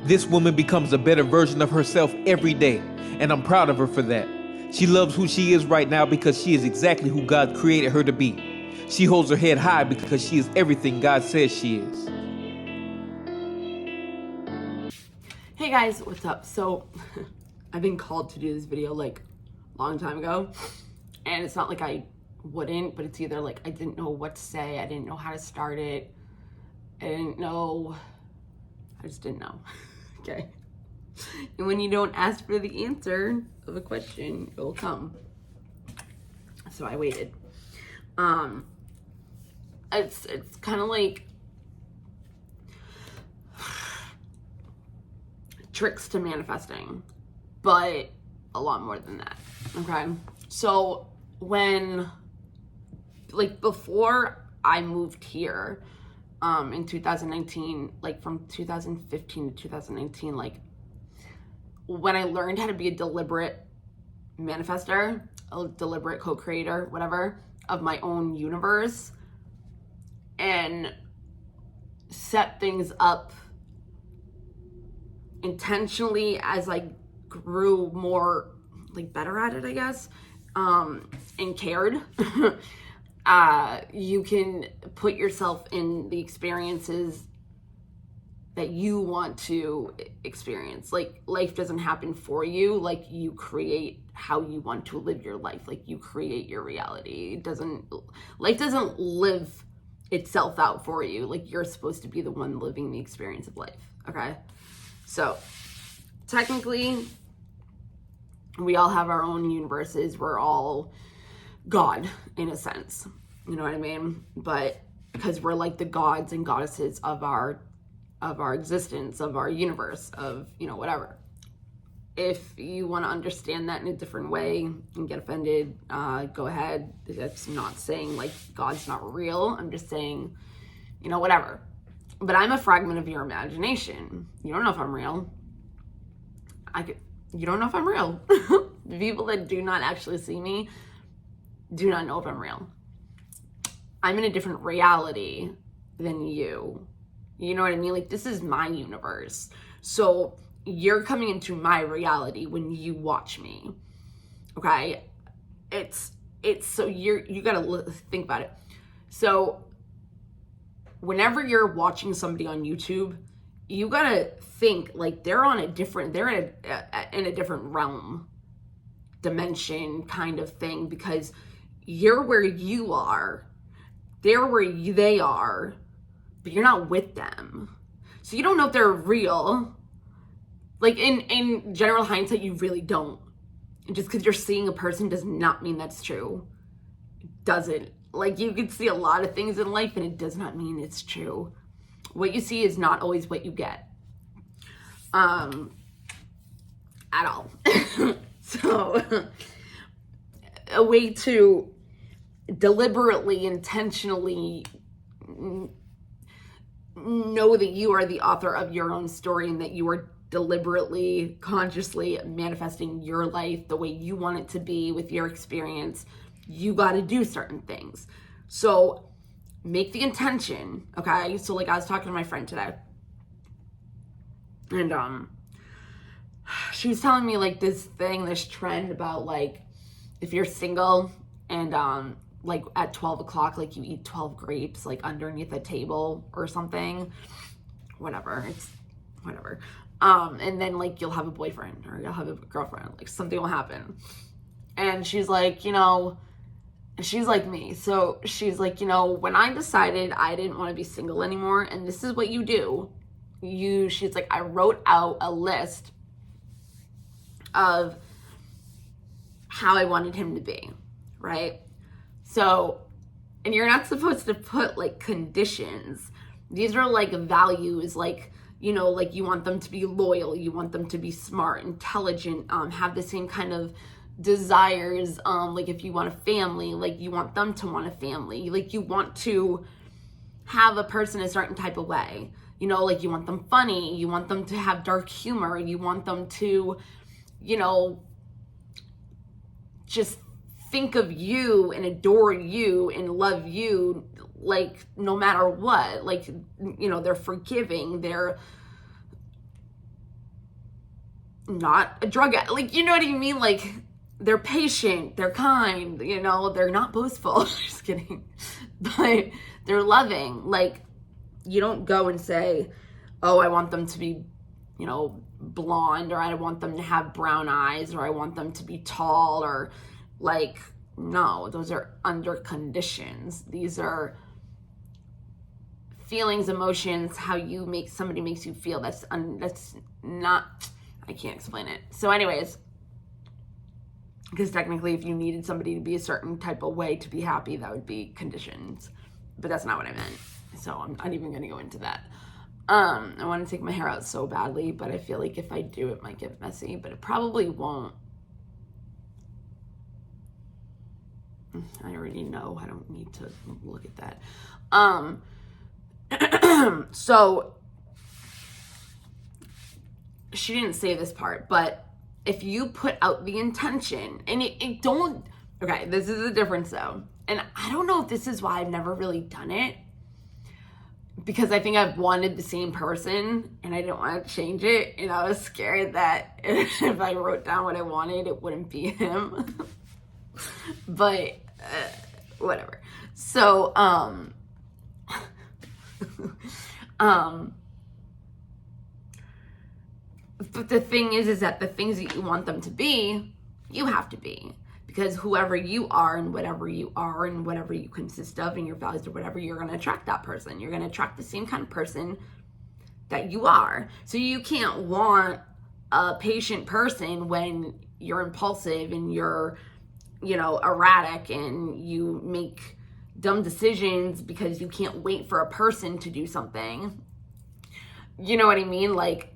This woman becomes a better version of herself every day, and I'm proud of her for that. She loves who she is right now because she is exactly who God created her to be. She holds her head high because she is everything God says she is. Hey guys, what's up? So, I've been called to do this video like a long time ago, and it's not like I wouldn't, but it's either like I didn't know what to say, I didn't know how to start it, I just didn't know. Okay. And when you don't ask for the answer of a question, it will come. So I waited. It's kind of like tricks to manifesting, but a lot more than that. Okay. So before I moved here, in 2019, like from 2015 to 2019, like when I learned how to be a deliberate manifester, a deliberate co-creator, whatever, of my own universe, and set things up intentionally as I grew more like better at it, I guess, and cared, you can put yourself in the experiences that you want to experience. Like, life doesn't happen for you. Like, you create how you want to live your life. Like, you create your reality. Life doesn't live itself out for you. Like, you're supposed to be the one living the experience of life. Okay. So technically we all have our own universes. We're all God in a sense. You know what I mean? But because we're like the gods and goddesses of our existence, of our universe, of, whatever. If you want to understand that in a different way and get offended, go ahead. That's not saying like God's not real. I'm just saying, whatever. But I'm a fragment of your imagination. You don't know if I'm real. You don't know if I'm real. The people that do not actually see me do not know if I'm real. I'm in a different reality than you. You know what I mean? Like, this is my universe. So you're coming into my reality when you watch me. Okay? It's so you gotta think about it. So whenever you're watching somebody on YouTube, you gotta think like they're in a different realm, dimension kind of thing, because you're where you are, they're where they are, but you're not with them. So you don't know if they're real. Like, in general hindsight, you really don't. And just because you're seeing a person does not mean that's true. It doesn't. Like, you can see a lot of things in life and it does not mean it's true. What you see is not always what you get. At all. So, a way to deliberately, intentionally know that you are the author of your own story and that you are deliberately, consciously manifesting your life the way you want it to be with your experience, you got to do certain things. So make the intention, okay? So like, I was talking to my friend today, and she was telling me like this trend about like, if you're single and like at 12 o'clock, like you eat 12 grapes like underneath a table or something, whatever. And then like you'll have a boyfriend or you'll have a girlfriend, like something will happen. And she's like, she's like me. So she's like, when I decided I didn't want to be single anymore, and this is what you do, she's like, I wrote out a list of how I wanted him to be, right? So, and you're not supposed to put like conditions. These are like values, like, like you want them to be loyal, you want them to be smart, intelligent, have the same kind of desires. Like if you want a family, like you want them to want a family. Like you want to have a person a certain type of way. Like you want them funny, you want them to have dark humor, you want them to, just think of you and adore you and love you, like no matter what. Like, they're forgiving, they're not a drug addict. Like, you know what I mean? Like, they're patient, they're kind, you know, they're not boastful. Just kidding. But they're loving. Like, you don't go and say, oh, I want them to be, you know, blonde, or I want them to have brown eyes, or I want them to be tall, or like, no, those are under conditions. These are feelings, emotions, how you make somebody makes you feel. That's not, I can't explain it. So anyways, because technically if you needed somebody to be a certain type of way to be happy, that would be conditions, but that's not what I meant. So I'm not even going to go into that. I want to take my hair out so badly, but I feel like if I do, it might get messy, but it probably won't. I already know. I don't need to look at that. So she didn't say this part, but if you put out the intention and it don't, okay, this is the difference though. And I don't know if this is why I've never really done it, because I think I've wanted the same person and I didn't want to change it. And I was scared that if I wrote down what I wanted, it wouldn't be him. But whatever. So, but the thing is that the things that you want them to be, you have to be. Because whoever you are and whatever you consist of and your values or whatever, you're going to attract that person. You're going to attract the same kind of person that you are. So you can't want a patient person when you're impulsive and you're, you know, erratic and you make dumb decisions because you can't wait for a person to do something. You know what I mean? Like,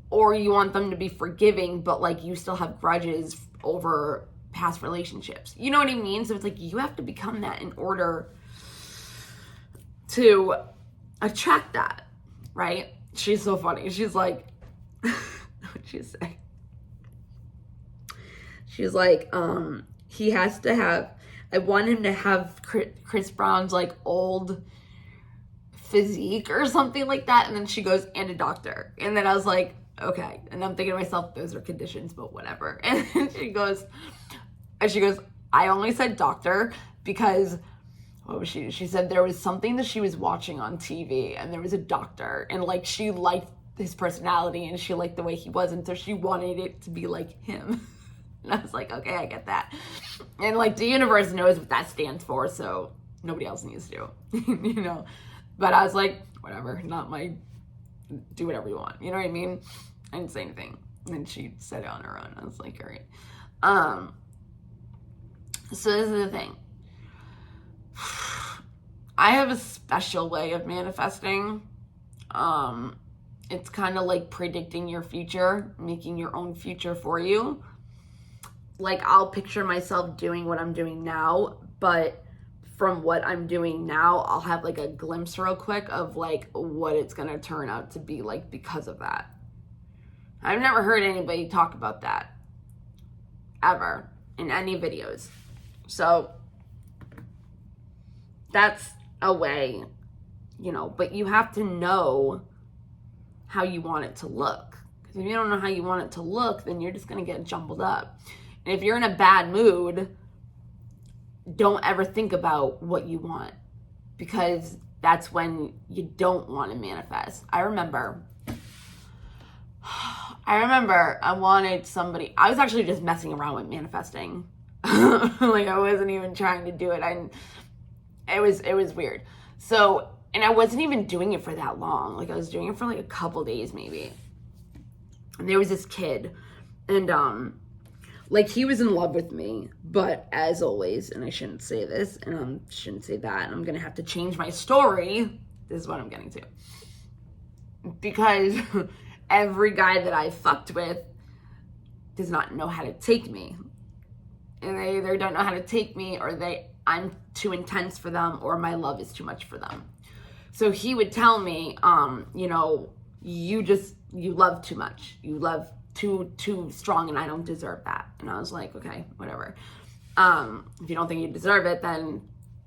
or you want them to be forgiving, but like you still have grudges over past relationships. You know what I mean? So it's like you have to become that in order to attract that, right? She's so funny. She's like, what'd she say? She's like, he has to have, I want him to have Chris Brown's like old physique or something like that. And then she goes, and a doctor. And then I was like, okay. And I'm thinking to myself, those are conditions, but whatever. And then she goes, I only said doctor because, what was she? She said there was something that she was watching on TV and there was a doctor and like she liked his personality and she liked the way he was. And so she wanted it to be like him. And I was like, okay, I get that. And like the universe knows what that stands for. So nobody else needs to, you know, but I was like, whatever, not my, do whatever you want. You know what I mean? I didn't say anything. And then she said it on her own. I was like, all right. So this is the thing. I have a special way of manifesting. It's kind of like predicting your future, making your own future for you. Like I'll picture myself doing what I'm doing now, but from what I'm doing now, I'll have like a glimpse real quick of like what it's going to turn out to be like because of that. I've never heard anybody talk about that ever in any videos. So that's a way, you know, but you have to know how you want it to look. Because if you don't know how you want it to look, then you're just going to get jumbled up. And if you're in a bad mood, don't ever think about what you want, because that's when you don't want to manifest. I remember I wanted somebody, I was actually just messing around with manifesting. Like I wasn't even trying to do it. It was weird. So, and I wasn't even doing it for that long. Like I was doing it for like a couple days maybe. And there was this kid and like he was in love with me, but as always, and I shouldn't say this and I shouldn't say that, and I'm going to have to change my story. This is what I'm getting to. Because every guy that I fucked with does not know how to take me. And they either don't know how to take me or I'm too intense for them or my love is too much for them. So he would tell me, you know, you love too much. You love too strong and I don't deserve that. And I was like, okay, whatever. If you don't think you deserve it, then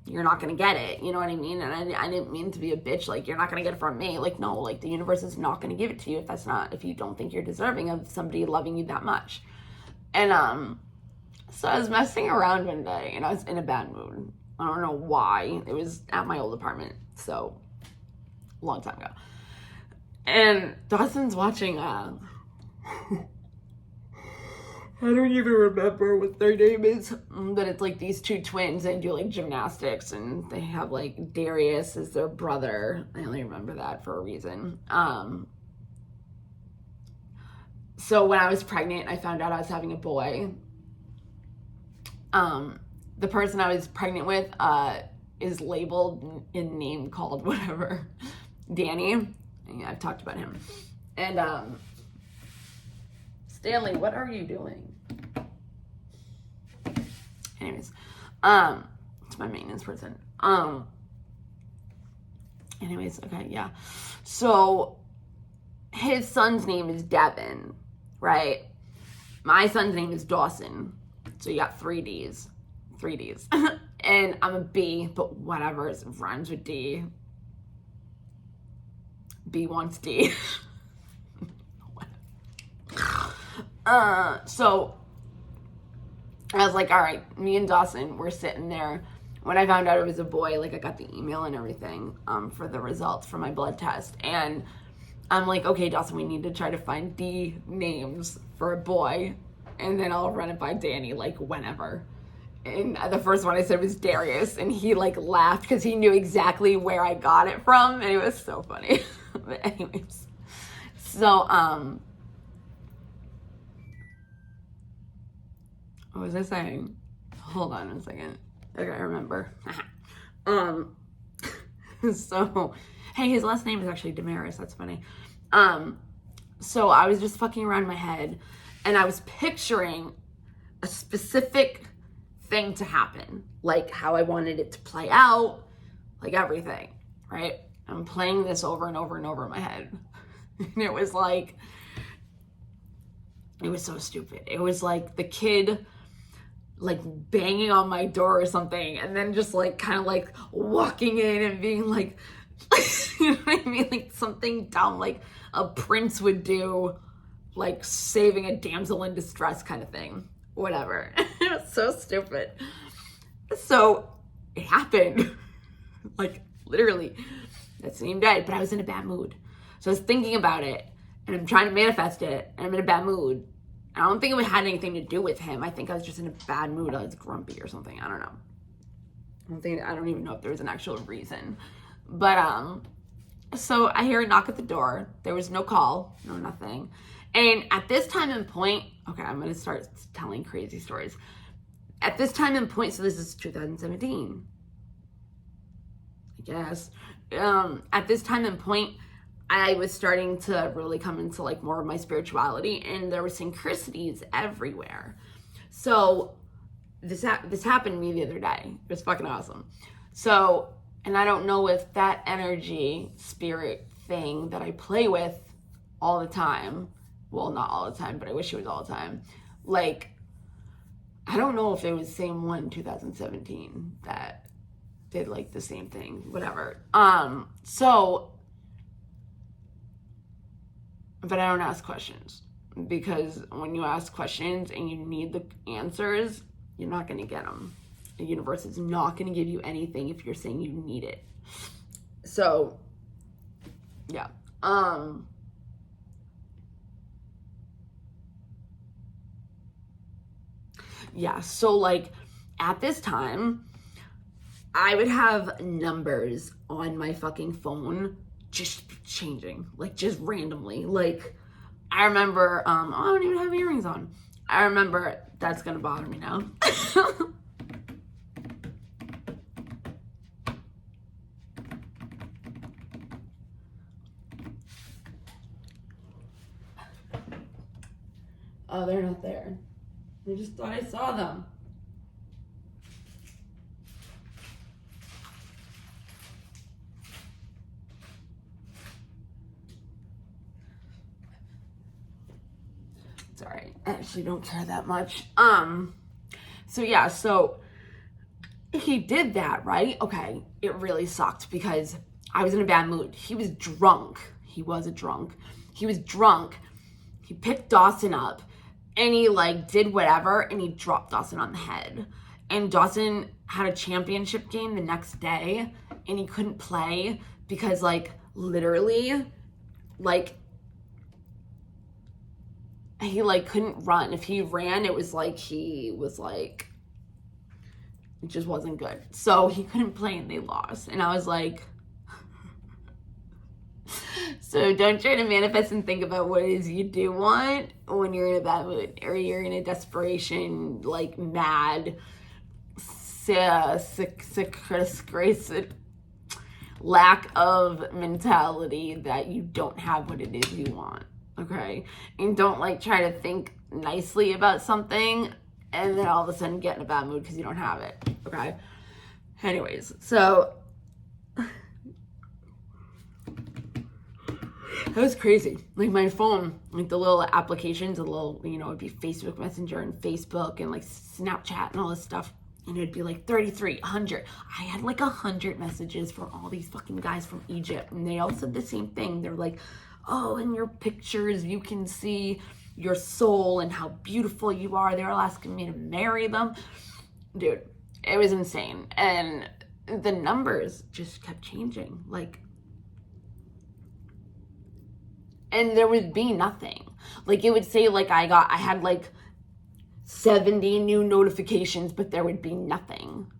you're not gonna get it, you know what I mean? And I didn't mean to be a bitch, like, you're not gonna get it from me. Like, no, like, the universe is not gonna give it to you if you don't think you're deserving of somebody loving you that much. And so I was messing around one day, and I was in a bad mood. I don't know why. It was at my old apartment, so a long time ago. And Dawson's watching I don't even remember what their name is, but it's like these two twins. They do like gymnastics, and they have like Darius as their brother. I only remember that for a reason. So when I was pregnant, I found out I was having a boy. The person I was pregnant with is labeled in name called whatever, Danny. Yeah, I've talked about him. And Stanley, what are you doing? Anyways, it's my maintenance person. Anyways, okay, yeah. So his son's name is Devin, right? My son's name is Dawson. So you got 3 Ds. And I'm a B, but whatever, it rhymes with D. B wants D. So I was like, all right, me and Dawson, we're sitting there. When I found out it was a boy, like, I got the email and everything for the results for my blood test. And I'm like, okay, Dawson, we need to try to find D names for a boy. And then I'll run it by Danny, like, whenever. And the first one I said was Darius. And he, like, laughed because he knew exactly where I got it from. And it was so funny. But anyways. So, what was I saying? Hold on a second. Okay, I remember. So, hey, his last name is actually Damaris. That's funny. So I was just fucking around in my head, and I was picturing a specific thing to happen, like how I wanted it to play out, like everything, right? I'm playing this over and over and over in my head. And it was like, it was so stupid. It was like the kid like banging on my door or something, and then just like kind of like walking in and being like, you know what I mean? Like something dumb like a prince would do, like saving a damsel in distress kind of thing. Whatever. It was so stupid. So it happened. Like literally that same day, but I was in a bad mood. So I was thinking about it, and I'm trying to manifest it, and I'm in a bad mood. I don't think it had anything to do with him. I think I was just in a bad mood. I was grumpy or something. I don't know. I don't even know if there was an actual reason. But so I hear a knock at the door. There was no call, no nothing. And at this time and point, okay, I'm gonna start telling crazy stories. At this time and point, so this is 2017, I guess. At this time and point, I was starting to really come into like more of my spirituality, and there were synchronicities everywhere. So this happened to me the other day. It was fucking awesome. So, and I don't know if that energy spirit thing that I play with all the time, well, not all the time, but I wish it was all the time. Like, I don't know if it was the same one in 2017 that did like the same thing, whatever. But I don't ask questions, because when you ask questions and you need the answers, you're not going to get them. The universe is not going to give you anything if you're saying you need it. So, yeah. Yeah, so like at this time, I would have numbers on my fucking phone just changing, like just randomly. Like I remember, I don't even have earrings on. I remember, that's gonna bother me now. Oh, they're not there. I just thought I saw them. Sorry, I actually don't care that much. So yeah, so he did that, right? Okay, it really sucked because I was in a bad mood. He was drunk. He was a drunk. He was drunk. He picked Dawson up and he like did whatever and he dropped Dawson on the head. And Dawson had a championship game the next day and he couldn't play because like literally like he like couldn't run. If he ran, it was like he was like, it just wasn't good. So he couldn't play and they lost. And I was like, so don't try to manifest and think about what it is you do want when you're in a bad mood or you're in a desperation, like mad, lack of mentality that you don't have what it is you want. Okay? And don't like try to think nicely about something and then all of a sudden get in a bad mood because you don't have it. Okay? Anyways, so that was crazy. Like my phone, like the little applications, the little, you know, it'd be Facebook Messenger and Facebook and like Snapchat and all this stuff. And it'd be like 33, 100. I had like 100 messages from all these fucking guys from Egypt. And they all said the same thing. They're like, oh, in your pictures, you can see your soul and how beautiful you are. They were asking me to marry them. Dude, it was insane. And the numbers just kept changing. Like, and there would be nothing. Like, it would say, like, I had, like, 70 new notifications, but there would be nothing.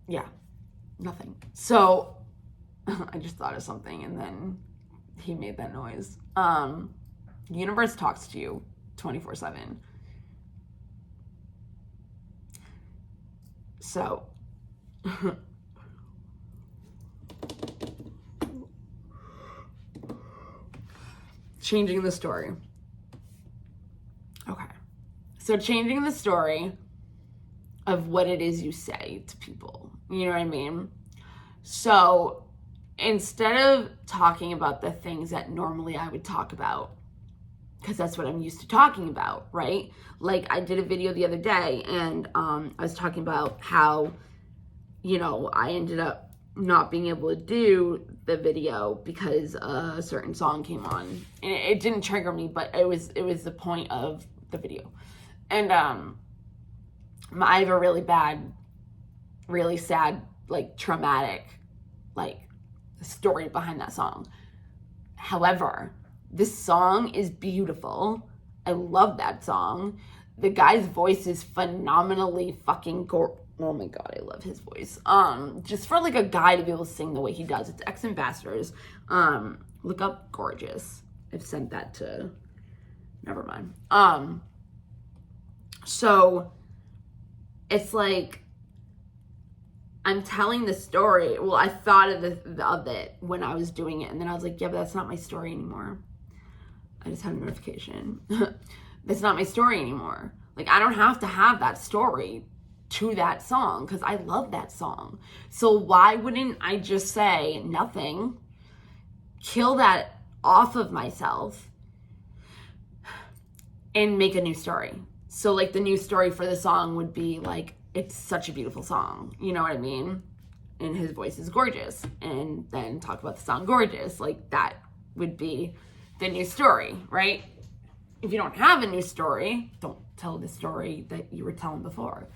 Yeah, nothing. So, I just thought of something, and then he made that noise. The universe talks to you 24/7. So, changing the story. Okay. So changing the story of what it is you say to people. You know what I mean? So instead of talking about the things that normally I would talk about, because that's what I'm used to talking about, right? Like I did a video the other day and I was talking about how, you know, I ended up not being able to do the video because a certain song came on and it didn't trigger me, but it was the point of the video. And I have a really bad, really sad, like traumatic, like story behind that song. However, this song is beautiful. I love that song. The guy's voice is phenomenally fucking oh my god, I love his voice. Just for like a guy to be able to sing the way he does. It's X Ambassadors. Look up Gorgeous. I've sent that to, never mind. So it's like I'm telling the story. Well, I thought of it when I was doing it, and then I was like, yeah, but that's not my story anymore. I just had a notification. That's not my story anymore. Like I don't have to have that story to that song because I love that song. So why wouldn't I just say nothing, kill that off of myself, and make a new story? So like the new story for the song would be like, it's such a beautiful song, you know what I mean? And his voice is gorgeous. And then talk about the song Gorgeous. Like that would be the new story, right? If you don't have a new story, don't tell the story that you were telling before.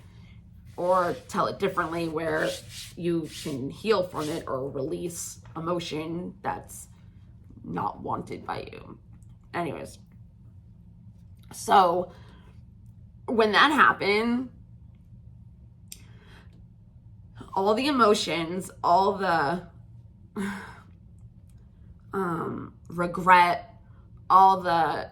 Or tell it differently where you can heal from it or release emotion that's not wanted by you. Anyways. So when that happened, all the emotions, all the regret, all the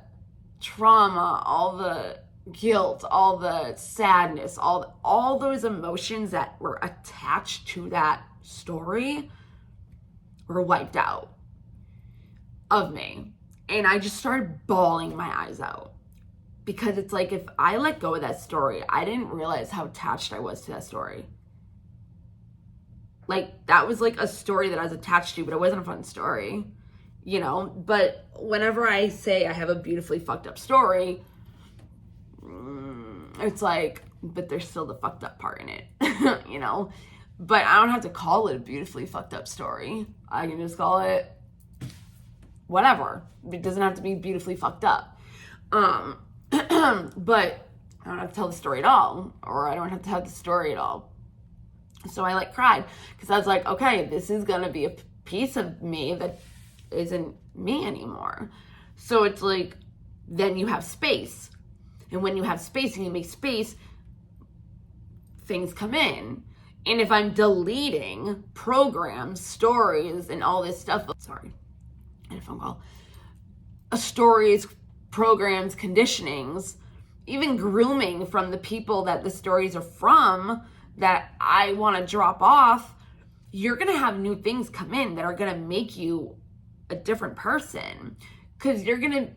trauma, all the guilt, all the sadness, all those emotions that were attached to that story were wiped out of me. And I just started bawling my eyes out. Because it's like, if I let go of that story, I didn't realize how attached I was to that story. Like, that was like a story that I was attached to, but it wasn't a fun story, you know? But whenever I say I have a beautifully fucked up story, it's like, but there's still the fucked up part in it, you know? But I don't have to call it a beautifully fucked up story. I can just call it whatever. It doesn't have to be beautifully fucked up. But I don't have to tell the story at all, or I don't have to have the story at all. So I like cried because I was like, okay, this is gonna be a piece of me that isn't me anymore. So it's like, then you have space. And when you have space and you make space, things come in. And if I'm deleting programs, stories, and all this stuff, sorry, I had a phone call, stories, programs, conditionings, even grooming from the people that the stories are from that I want to drop off, you're going to have new things come in that are going to make you a different person, because you're going to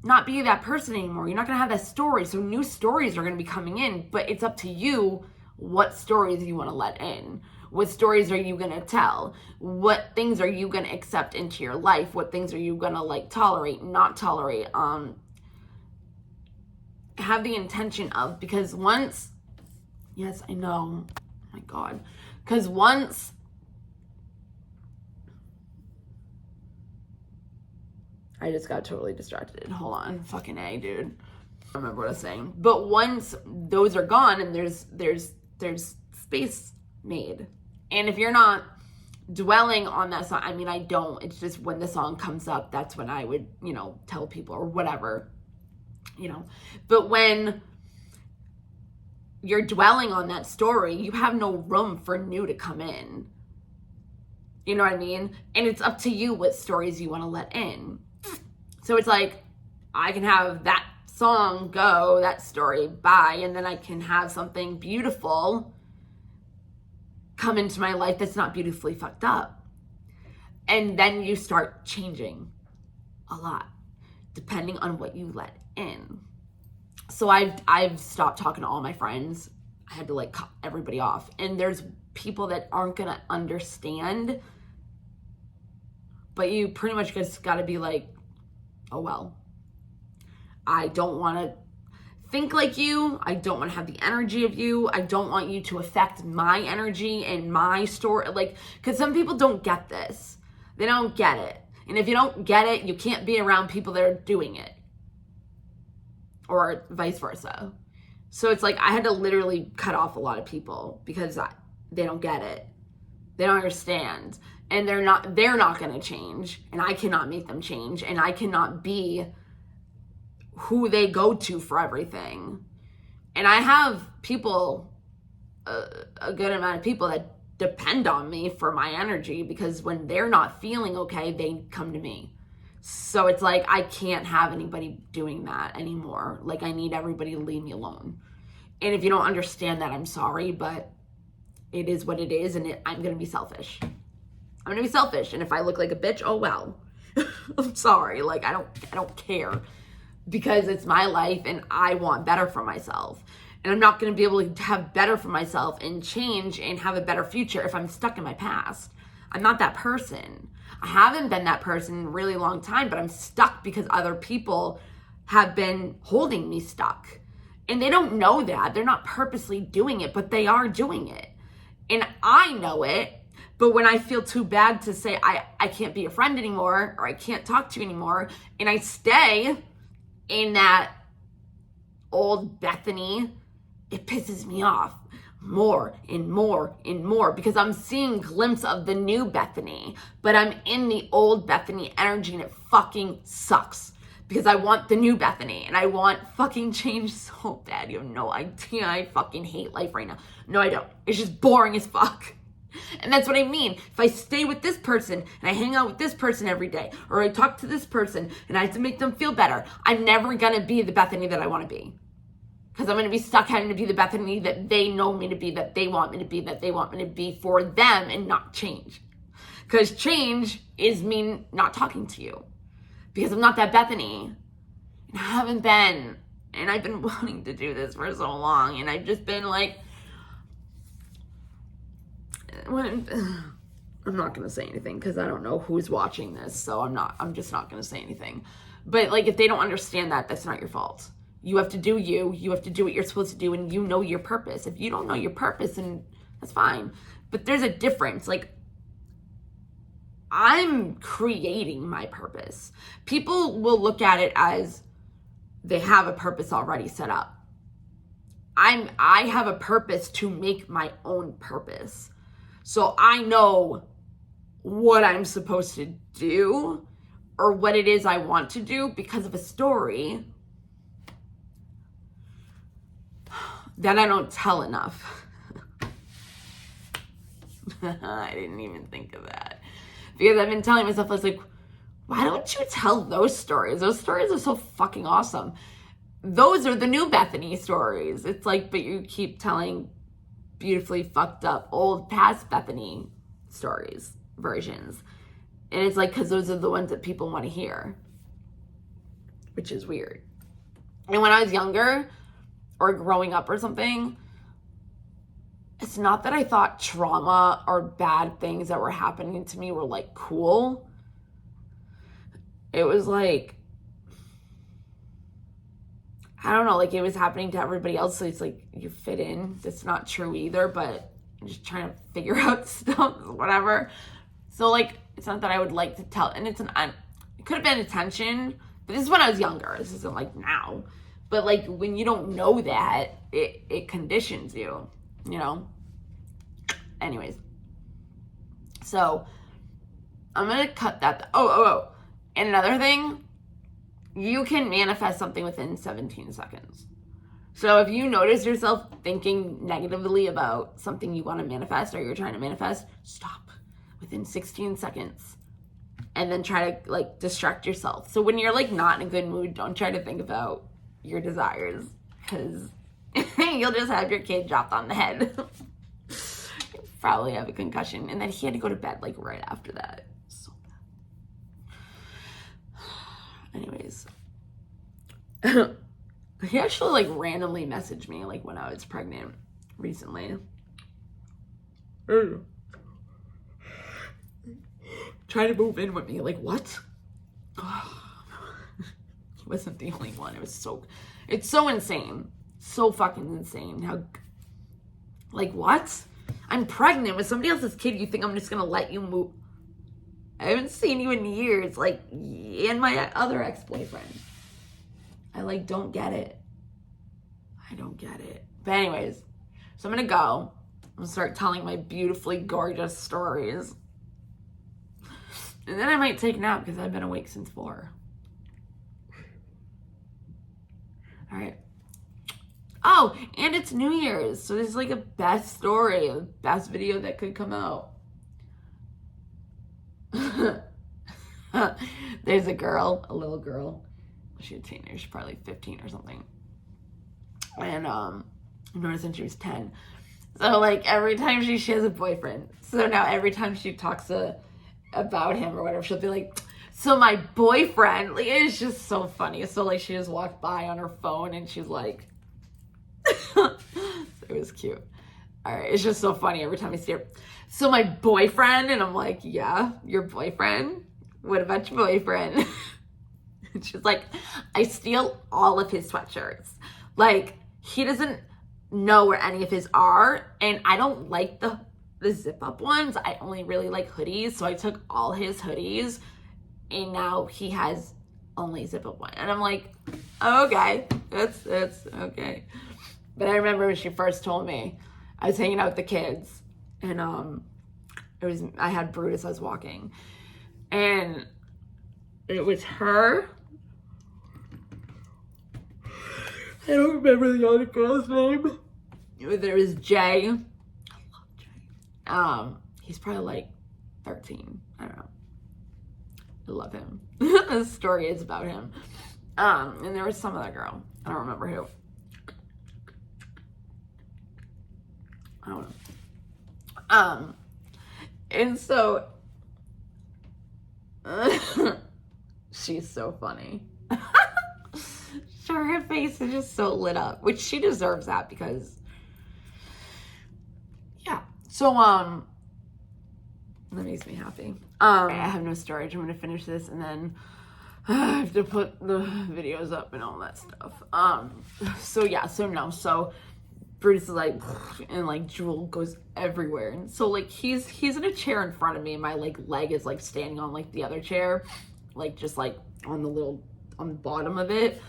not be that person anymore. You're not going to have that story. So new stories are going to be coming in, but it's up to you what stories you want to let in. What stories are you going to tell? What things are you going to accept into your life? What things are you going to like tolerate, not tolerate? Have the intention of, because once, yes, I know, oh my God, because once I just got totally distracted. Hold on, fucking A, dude. I remember what I was saying. But once those are gone and there's space made. And if you're not dwelling on that song, I mean, I don't. It's just when the song comes up, that's when I would, you know, tell people or whatever, you know. But when you're dwelling on that story, you have no room for new to come in. You know what I mean? And it's up to you what stories you want to let in. So it's like, I can have that song go, that story, bye, and then I can have something beautiful come into my life that's not beautifully fucked up. And then you start changing a lot, depending on what you let in. So I've stopped talking to all my friends. I had to like cut everybody off. And there's people that aren't gonna understand, but you pretty much just gotta be like, oh well, I don't want to think like you. I don't want to have the energy of you. I don't want you to affect my energy and my story. Like, because some people don't get this. They don't get it. And if you don't get it, you can't be around people that are doing it. Or vice versa. So it's like I had to literally cut off a lot of people because they don't get it. They don't understand. And they're not going to change. And I cannot make them change. And I cannot be who they go to for everything. And I have people, a good amount of people that depend on me for my energy, because when they're not feeling okay, they come to me. So it's like, I can't have anybody doing that anymore. Like, I need everybody to leave me alone. And if you don't understand that, I'm sorry, but it is what it is. And I'm going to be selfish. I'm going to be selfish. And if I look like a bitch, oh well. I'm sorry. Like, I don't care. Because it's my life and I want better for myself. And I'm not going to be able to have better for myself and change and have a better future if I'm stuck in my past. I'm not that person. I haven't been that person in a really long time, but I'm stuck because other people have been holding me stuck. And they don't know that. They're not purposely doing it, but they are doing it. And I know it. But when I feel too bad to say I can't be a friend anymore, or I can't talk to you anymore, and I stay in that old Bethany, it pisses me off more and more and more, because I'm seeing glimpses of the new Bethany, but I'm in the old Bethany energy and it fucking sucks, because I want the new Bethany and I want fucking change so bad. You have no idea. I fucking hate life right now. No, I don't. It's just boring as fuck. And that's what I mean. If I stay with this person and I hang out with this person every day, or I talk to this person and I have to make them feel better, I'm never going to be the Bethany that I want to be. Because I'm going to be stuck having to be the Bethany that they know me to be, that they want me to be, that they want me to be for them, and not change. Because change is me not talking to you. Because I'm not that Bethany. And I haven't been. And I've been wanting to do this for so long. And I've just been like, I'm not going to say anything because I don't know who's watching this. So I'm just not going to say anything. But like, if they don't understand that, that's not your fault. You have to do you. You have to do what you're supposed to do, and you know your purpose. If you don't know your purpose, then that's fine. But there's a difference. Like, I'm creating my purpose. People will look at it as they have a purpose already set up. I have a purpose to make my own purpose. So I know what I'm supposed to do or what it is I want to do because of a story that I don't tell enough. I didn't even think of that. Because I've been telling myself, I was like, why don't you tell those stories? Those stories are so fucking awesome. Those are the new Bethany stories. It's like, but you keep telling beautifully fucked up old past Bethany stories, versions. And it's like, because those are the ones that people want to hear, which is weird. And when I was younger or growing up or something, it's not that I thought trauma or bad things that were happening to me were like cool. It was like, I don't know, like it was happening to everybody else. So it's like you fit in. That's not true either, but I'm just trying to figure out stuff, whatever. So like, it's not that I would like to tell, and it could have been attention, but this is when I was younger. This isn't like now. But like when you don't know that, it conditions you, you know? Anyways. So I'm going to cut that. Oh. And another thing, you can manifest something within 17 seconds. So if you notice yourself thinking negatively about something you want to manifest or you're trying to manifest, stop within 16 seconds and then try to like distract yourself. So when you're like not in a good mood, don't try to think about your desires because you'll just have your kid dropped on the head. Probably have a concussion. And then he had to go to bed like right after that. So bad. Anyways. He actually like randomly messaged me like when I was pregnant recently. Trying to move in with me. Like, what? He wasn't the only one. It's so insane. So fucking insane. How, like, what? I'm pregnant with somebody else's kid. You think I'm just gonna let you move? I haven't seen you in years. Like, and my other ex-boyfriend. I like don't get it. I don't get it. But anyways, so I'm gonna go. I'm gonna start telling my beautifully gorgeous stories. And then I might take a nap because I've been awake since 4. All right. Oh, and it's New Year's. So this is like a best story, a best video that could come out. There's a little girl. She's a teenager. She's probably 15 or something. And I've known her since she was 10. So like every time she has a boyfriend. So now every time she talks about him or whatever, she'll be like, so my boyfriend, like, it's just so funny. So like she just walked by on her phone and she's like, it was cute. All right, it's just so funny every time I see her. So my boyfriend, and I'm like, yeah, your boyfriend? What about your boyfriend? And she's like, I steal all of his sweatshirts. Like, he doesn't know where any of his are, and I don't like the zip-up ones. I only really like hoodies, so I took all his hoodies, and now he has only zip-up one. And I'm like, okay, that's okay. But I remember when she first told me, I was hanging out with the kids, and I had Brutus, I was walking, and it was her. I don't remember the other girl's name. There was Jay. I love Jay. He's probably like 13. I don't know. I love him. The story is about him. And there was some other girl. I don't remember who. I don't know. And so she's so funny. Sure, her face is just so lit up, which she deserves that because, yeah. So, that makes me happy. I have no storage. I'm going to finish this and then I have to put the videos up and all that stuff. So Brutus is like, and like drool goes everywhere. And so like he's in a chair in front of me and my like leg is like standing on like the other chair, like just like on the bottom of it.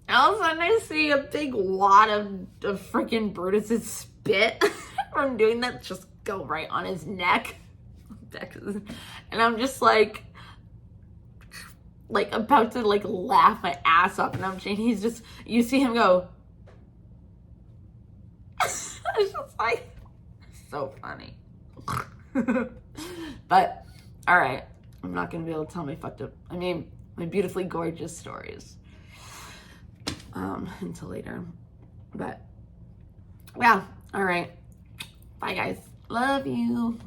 And all of a sudden I see a big wad of freaking Brutus's spit from doing that just go right on his neck. And I'm just like about to like laugh my ass off, and he's just, you see him go. It's just like so funny. But all right, I'm not gonna be able to tell my my beautifully gorgeous stories until later. But yeah, all right, bye guys, love you.